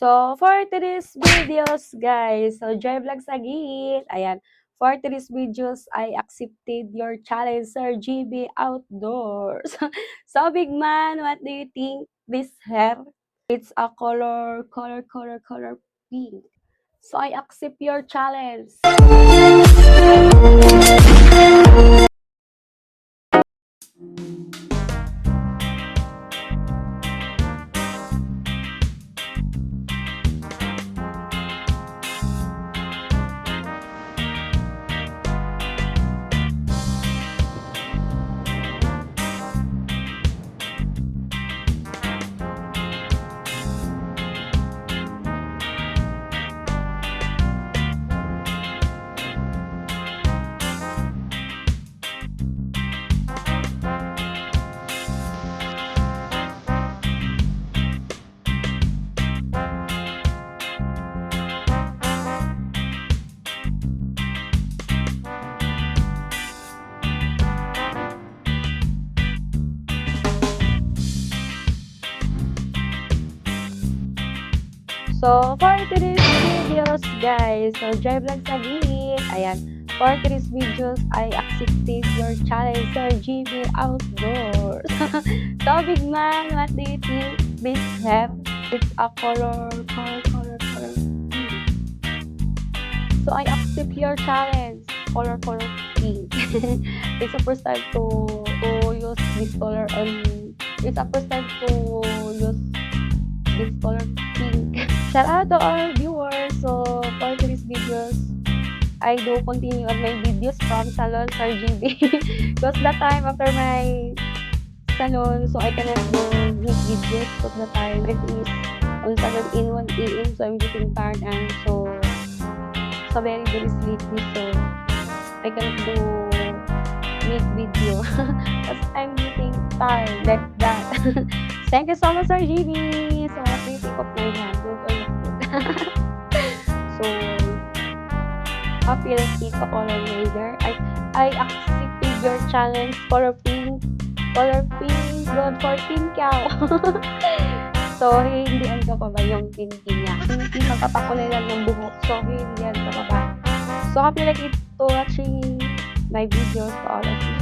So, for today's videos, guys, so Joy Vlogs again. Ayan, for today's videos, I accepted your challenge, Sir GB Outdoors. So, big man, what do you think this hair? It's a color pink. So, I accept your challenge. So, for today's videos, guys, so Joy Vlogs again. Ayan, for today's videos, I accepted your challenge, Sir GB Outdoors. So, big man, what do you think this hair? It's a color pink. So, I accept your challenge, color pink. It's the first time to use this color on. It's the first time to use this color pink. Shout out to our viewers. So, for today's videos, I do continue on my videos from Salon Sir GB. Because that time after my salon, so I cannot do make videos because the time it is on 7 in 1 AM. So, I'm getting tired and so very sleepy. So, I cannot do make video. Because I'm getting tired like that. Thank you so much, Sir GB. So, what do you think of my hand? So, happy like it color later. I accepted your challenge color pink, good for pink cow. So, hindihan ka pa ba yung pinky niya? Hindi magpapakulay lang yung buhok. So, hindihan ka pa ba? So, happy like it to watching my videos to all of you.